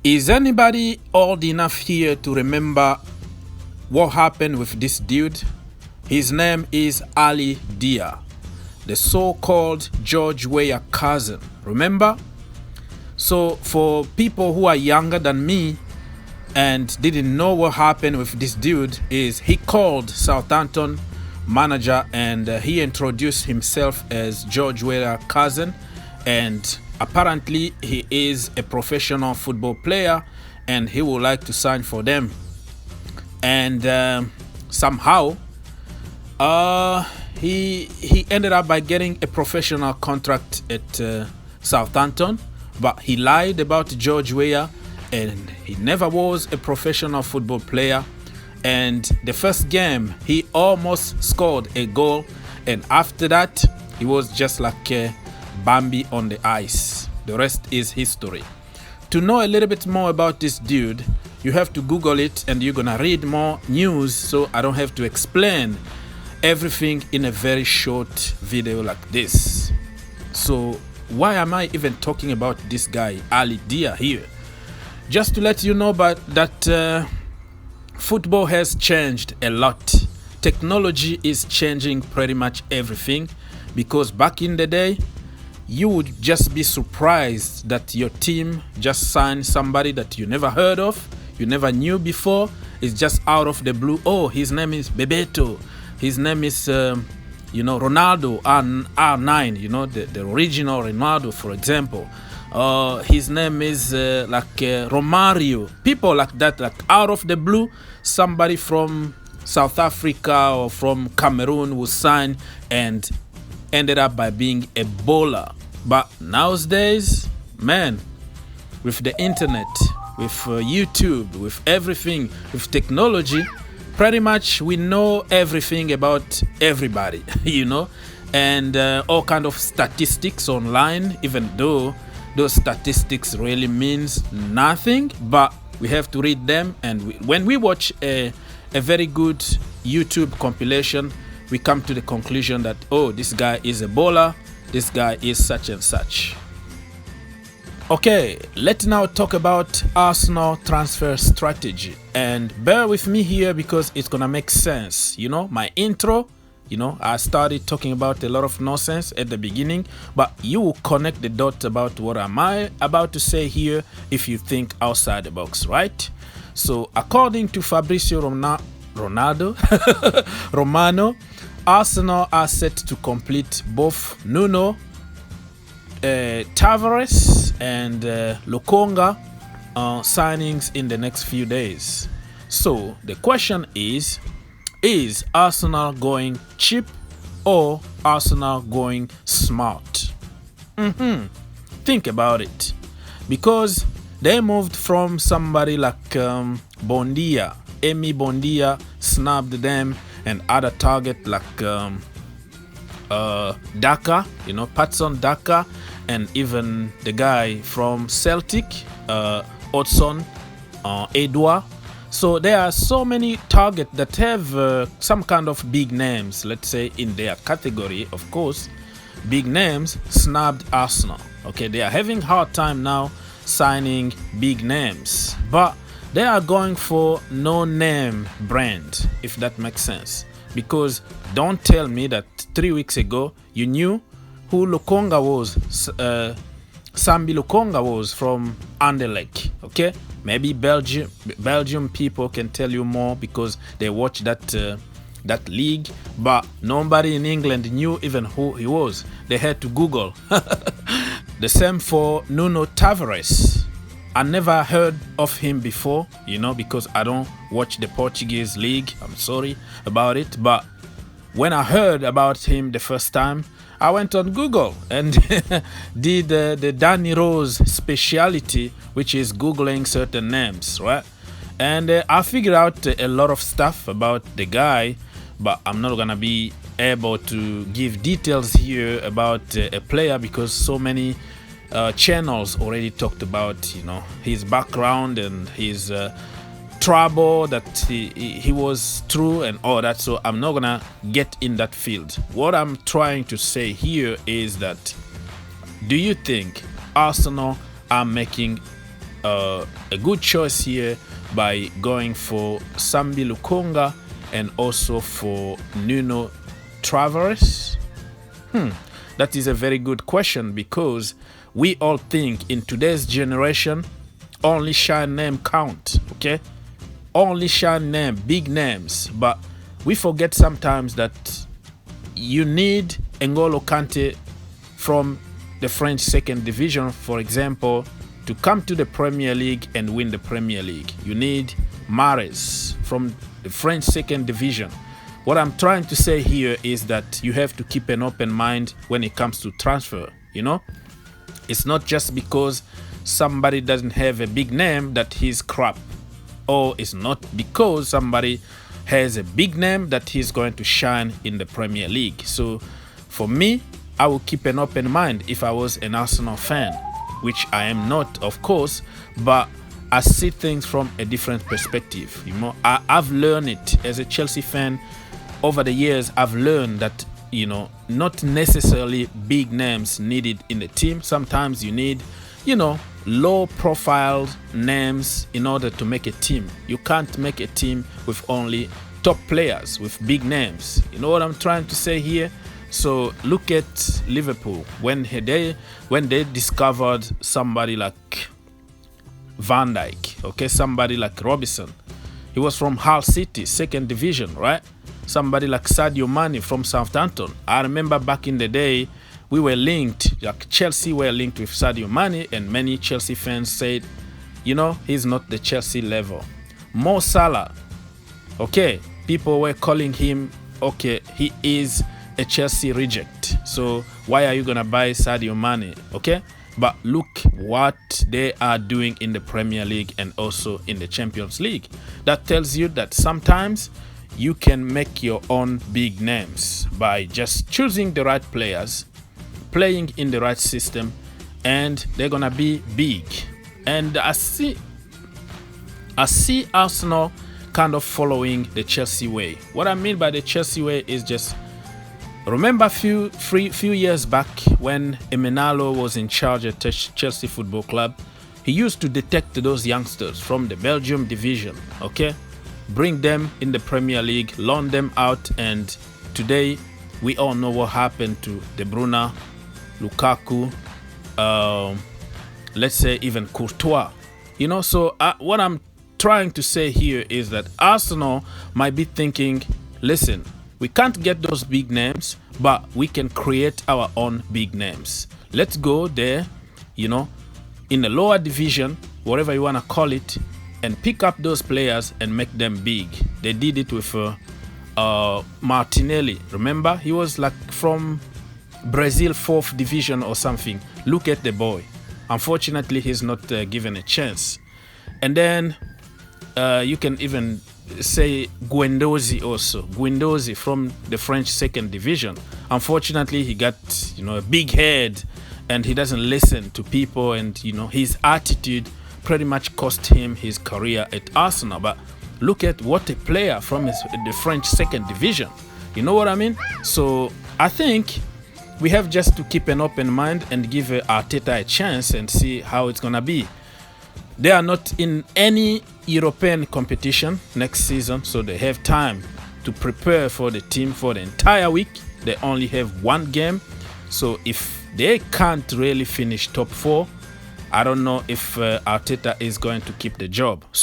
Is anybody old enough here to remember what happened with this dude? His name is Ali Dia, the so-called George Weah cousin. Remember? So for people who are younger than me and didn't know what happened with this dude, is he called Southampton manager and he introduced himself as George Weah cousin, and apparently he is a professional football player and he would like to sign for them. And somehow he ended up by getting a professional contract at Southampton, but he lied about George Weah and he never was a professional football player. And the first game he almost scored a goal, and after that he was just like Bambi on the ice. The rest is history. To know a little bit more about this dude, you have to Google it and you're gonna read more news, so I don't have to explain everything in a very short video like this. So why am I even talking about this guy Ali Dia here? Just to let you know that football has changed a lot. Technology is changing pretty much everything, because back in the day you would just be surprised that your team just signed somebody that you never heard of, you never knew before. It's just out of the blue. Oh, his name is Bebeto. His name is, Ronaldo, R9, the original Ronaldo, for example. His name is Romario. People like that, like out of the blue, somebody from South Africa or from Cameroon will sign and ended up by being a bowler. But nowadays, man, with the internet, with YouTube, with everything, with technology, pretty much we know everything about everybody, and all kind of statistics online, even though those statistics really means nothing, but we have to read them. And when we watch a very good YouTube compilation, we come to the conclusion that, oh, this guy is a bowler, this guy is such and such. Okay, let's now talk about Arsenal transfer strategy, and bear with me here because it's gonna make sense. My intro, I started talking about a lot of nonsense at the beginning, but you will connect the dots about what am I about to say here if you think outside the box, right? So according to Fabrizio Romano, Arsenal are set to complete both Nuno Tavares and Lokonga signings in the next few days. So the question is Arsenal going cheap or Arsenal going smart? Think about it, because they moved from somebody like Bondia. Emi Bondia snubbed them, and other target like Daka, Patson Daka, and even the guy from Celtic, Odson Edouard. So there are so many targets that have some kind of big names, let's say, in their category. Of course, big names snubbed Arsenal. Okay, they are having hard time now signing big names, but they are going for no-name brand, if that makes sense. Because don't tell me that 3 weeks ago you knew who Lokonga was, Sambi Lokonga was from Anderlecht. Okay, maybe Belgium people can tell you more because they watch that league, but nobody in England knew even who he was. They had to Google. The same for Nuno Tavares. I never heard of him before, because I don't watch the Portuguese league. I'm sorry about it. But when I heard about him the first time, I went on Google and did the Danny Rose speciality, which is Googling certain names, right? And I figured out a lot of stuff about the guy, but I'm not going to be able to give details here about a player because so many channels already talked about his background and his trouble that he was through and all that. So I'm not gonna get in that field. What I'm trying to say here is that, do you think Arsenal are making a good choice here by going for Sambi Lokonga and also for Nuno Tavares? That is a very good question, because we all think in today's generation only shine name count, okay? Only shine name, big names, but we forget sometimes that you need N'Golo Kante from the French second division, for example, to come to the Premier League and win the Premier League. You need Mahrez from the French second division. What I'm trying to say here is that you have to keep an open mind when it comes to transfer, you know? It's not just because somebody doesn't have a big name that he's crap, or it's not because somebody has a big name that he's going to shine in the Premier League. So for me, I will keep an open mind if I was an Arsenal fan, which I am not, of course, but I see things from a different perspective. You know, I've learned it as a Chelsea fan over the years. I've learned that, you know, not necessarily big names needed in the team. Sometimes you need, you know, low profile names in order to make a team. You can't make a team with only top players with big names. You know what I'm trying to say here? So look at Liverpool when they discovered somebody like Van Dijk, okay, somebody like Robinson. He was from Hull City, second division, right? Somebody like Sadio Mane from Southampton. I remember back in the day, we were linked, like Chelsea were linked with Sadio Mane, and many Chelsea fans said, you know, he's not the Chelsea level. Mo Salah, okay, people were calling him, okay, he is a Chelsea reject. So why are you gonna buy Sadio Mane? Okay, but look what they are doing in the Premier League and also in the Champions League. That tells you that sometimes you can make your own big names by just choosing the right players, playing in the right system, and they're gonna be big. And I see Arsenal kind of following the Chelsea way. What I mean by the Chelsea way is just, remember a few years back when Emenalo was in charge at Chelsea Football Club, he used to detect those youngsters from the Belgium division, okay? Bring them in the Premier League, loan them out, and today we all know what happened to De Bruyne, Lukaku, let's say even Courtois. You know, so what I'm trying to say here is that Arsenal might be thinking, listen, we can't get those big names, but we can create our own big names. Let's go there, you know, in the lower division, whatever you want to call it, and pick up those players and make them big. They did it with Martinelli. Remember, he was like from Brazil 4th division or something. Look at the boy. Unfortunately, he's not given a chance. And then you can even say Guendouzi also. Guendouzi from the French second division. Unfortunately, he got, you know, a big head and he doesn't listen to people, and, you know, his attitude pretty much cost him his career at Arsenal. But look at what a player from the French second division. You know what I mean? So I think we have just to keep an open mind and give Arteta a chance and see how it's gonna be. They are not in any European competition next season, so they have time to prepare for the team for the entire week. They only have one game, so if they can't really finish top 4, I don't know if Arteta is going to keep the job. So